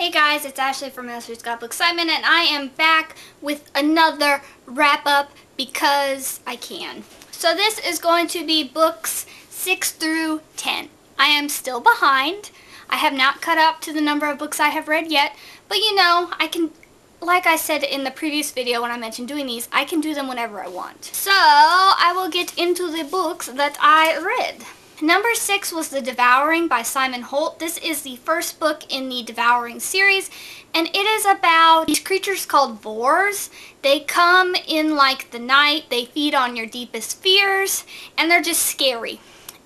Hey guys, it's Ashley from Master's Got Book Simon, and I am back with another wrap-up because I can. So this is going to be books 6 through 10. I am still behind. I have not caught up to the number of books I have read yet, but you know, I can, like I said in the previous video when I mentioned doing these, I can do them whenever I want. So I will get into the books that I read. Number 6 was The Devouring by Simon Holt. This is the first book in the Devouring series, and it is about these creatures called boars. They come in like the night, they feed on your deepest fears, and they're just scary.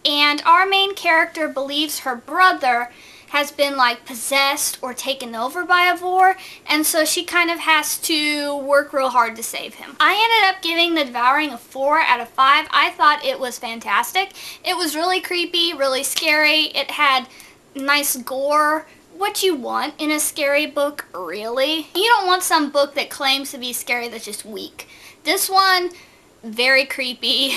And our main character believes her brother has been like possessed or taken over by a boar, and so she kind of has to work real hard to save him. I ended up giving The Devouring a 4 out of 5. I thought it was fantastic. It was really creepy, really scary. It had nice gore. What you want in a scary book, really. You don't want some book that claims to be scary that's just weak. This one, very creepy,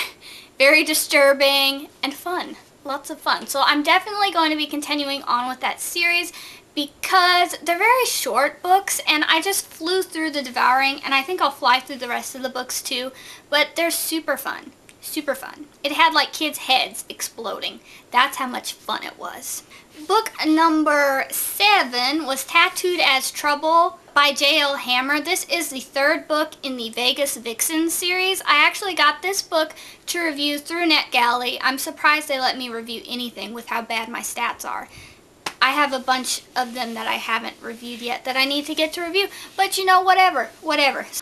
very disturbing, and fun. Lots of fun. So I'm definitely going to be continuing on with that series because they're very short books, and I just flew through The Devouring, and I think I'll fly through the rest of the books too, but they're super fun. Super fun. It had like kids' heads exploding. That's how much fun it was. Book number 7 was Tattooed as Trouble by J.L. Hammer. This is the third book in the Vegas Vixen series. I actually got this book to review through NetGalley. I'm surprised they let me review anything with how bad my stats are. I have a bunch of them that I haven't reviewed yet that I need to get to review, but you know, whatever.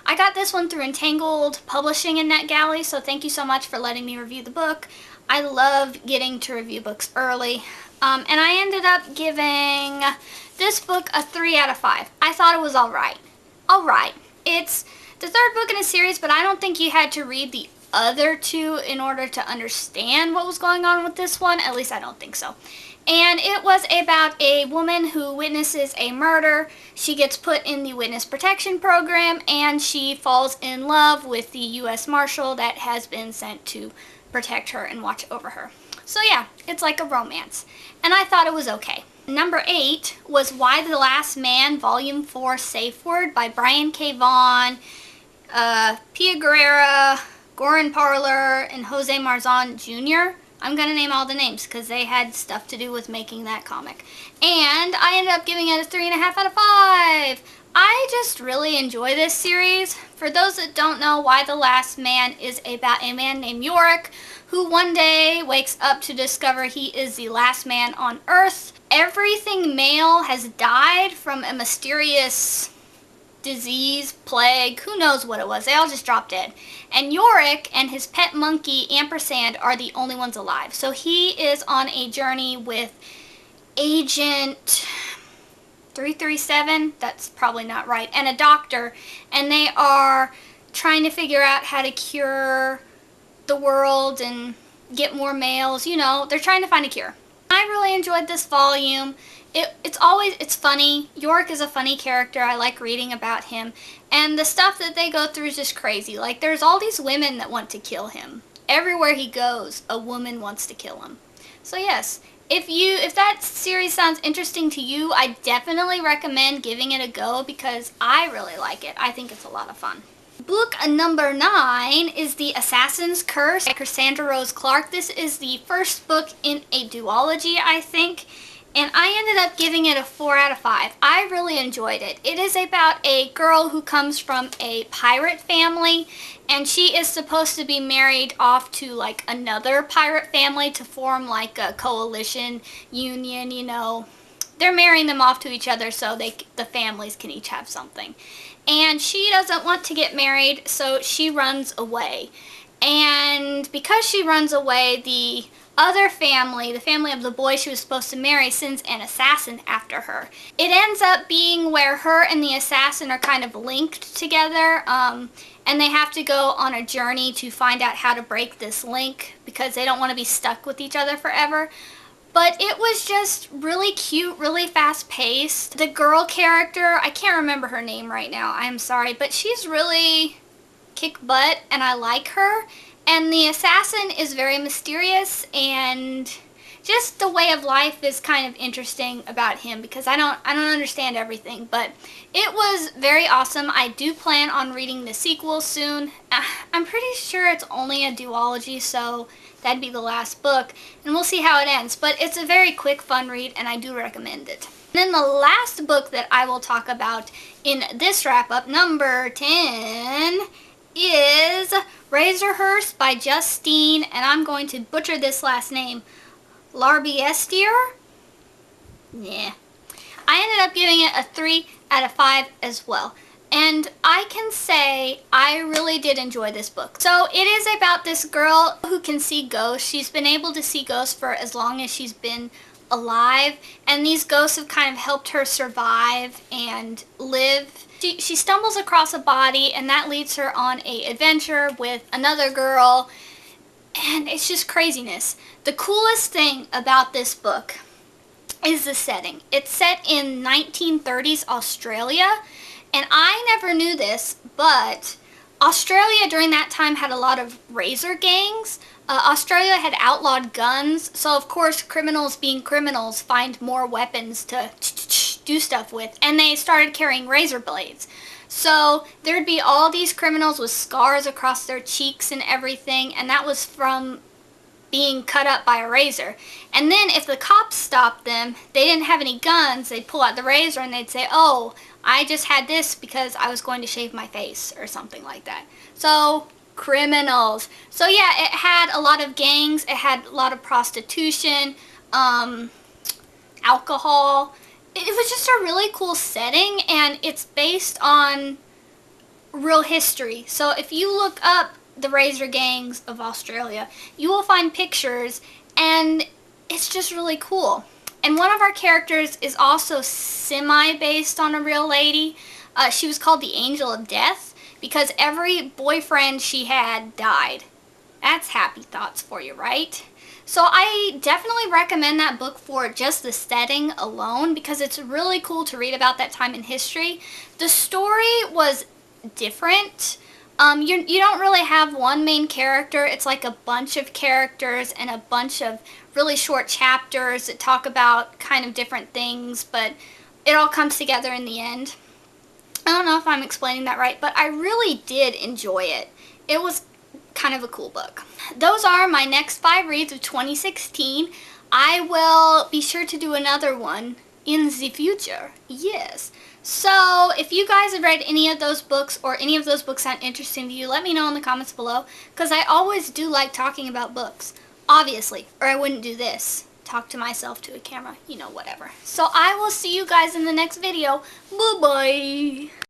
I got this one through Entangled Publishing in NetGalley, so thank you so much for letting me review the book. I love getting to review books early. And I ended up giving this book a 3 out of 5. I thought it was alright. Alright. It's the third book in a series, but I don't think you had to read the other two in order to understand what was going on with this one. At least I don't think so. And it was about a woman who witnesses a murder. She gets put in the witness protection program, and she falls in love with the U.S. Marshal that has been sent to protect her and watch over her. So yeah, it's like a romance. And I thought it was okay. Number 8 was Why the Last Man, Volume 4, Safe Word by Brian K. Vaughan, Pia Guerrera, Goran Parler, and Jose Marzan Jr. I'm going to name all the names because they had stuff to do with making that comic. And I ended up giving it a 3.5 out of 5. I just really enjoy this series. For those that don't know, Why the Last Man is about a man named Yorick who one day wakes up to discover he is the last man on Earth. Everything male has died from a mysterious disease, plague, who knows what it was. They all just dropped dead. And Yorick and his pet monkey, Ampersand, are the only ones alive. So he is on a journey with Agent 337, that's probably not right, and a doctor, and they are trying to figure out how to cure the world and get more males. You know, they're trying to find a cure. I really enjoyed this volume. It's funny. Yorick is a funny character. I like reading about him. And the stuff that they go through is just crazy. Like, there's all these women that want to kill him. Everywhere he goes, a woman wants to kill him. So yes, if that series sounds interesting to you, I definitely recommend giving it a go because I really like it. I think it's a lot of fun. Book number 9 is The Assassin's Curse by Cassandra Rose Clark. This is the first book in a duology, I think, and I ended up giving it a 4 out of 5. I really enjoyed it. It is about a girl who comes from a pirate family, and she is supposed to be married off to like another pirate family to form like a coalition union, you know. They're marrying them off to each other so the families can each have something. And she doesn't want to get married, so she runs away. And because she runs away, the other family, the family of the boy she was supposed to marry, sends an assassin after her. It ends up being where her and the assassin are kind of linked together, and they have to go on a journey to find out how to break this link because they don't want to be stuck with each other forever. But it was just really cute, really fast-paced. The girl character, I can't remember her name right now, I'm sorry, but she's really kick butt, and I like her. And the assassin is very mysterious and just the way of life is kind of interesting about him because I don't understand everything, but it was very awesome. I do plan on reading the sequel soon. I'm pretty sure it's only a duology, so that'd be the last book, and we'll see how it ends. But it's a very quick, fun read, and I do recommend it. And then the last book that I will talk about in this wrap-up, number 10, is Razor Hearse by Justine, and I'm going to butcher this last name, Larbiestier? Yeah. I ended up giving it a 3 out of 5 as well. And I can say I really did enjoy this book. So it is about this girl who can see ghosts. She's been able to see ghosts for as long as she's been alive. And these ghosts have kind of helped her survive and live. She stumbles across a body, and that leads her on an adventure with another girl. And it's just craziness. The coolest thing about this book is the setting. It's set in 1930s Australia, and I never knew this, but Australia during that time had a lot of razor gangs. Australia had outlawed guns, so of course criminals being criminals find more weapons to do stuff with, and they started carrying razor blades. So there'd be all these criminals with scars across their cheeks and everything, and that was from being cut up by a razor. And then if the cops stopped them, they didn't have any guns, they'd pull out the razor and they'd say, oh, I just had this because I was going to shave my face or something like that. So, criminals. So yeah, it had a lot of gangs, it had a lot of prostitution, alcohol. It was just a really cool setting, and it's based on real history. So if you look up the razor gangs of Australia, you will find pictures, and it's just really cool. And one of our characters is also semi-based on a real lady. She was called the Angel of Death because every boyfriend she had died. That's happy thoughts for you, right? So I definitely recommend that book for just the setting alone because it's really cool to read about that time in history. The story was different. You don't really have one main character. It's like a bunch of characters and a bunch of really short chapters that talk about kind of different things, but it all comes together in the end. I don't know if I'm explaining that right, but I really did enjoy it. It was kind of a cool book. Those are my next 5 reads of 2016. I will be sure to do another one in the future. Yes. So if you guys have read any of those books or any of those books sound interesting to you, let me know in the comments below because I always do like talking about books. Obviously, or I wouldn't do this. Talk to myself to a camera, you know, whatever. So I will see you guys in the next video. Bye-bye.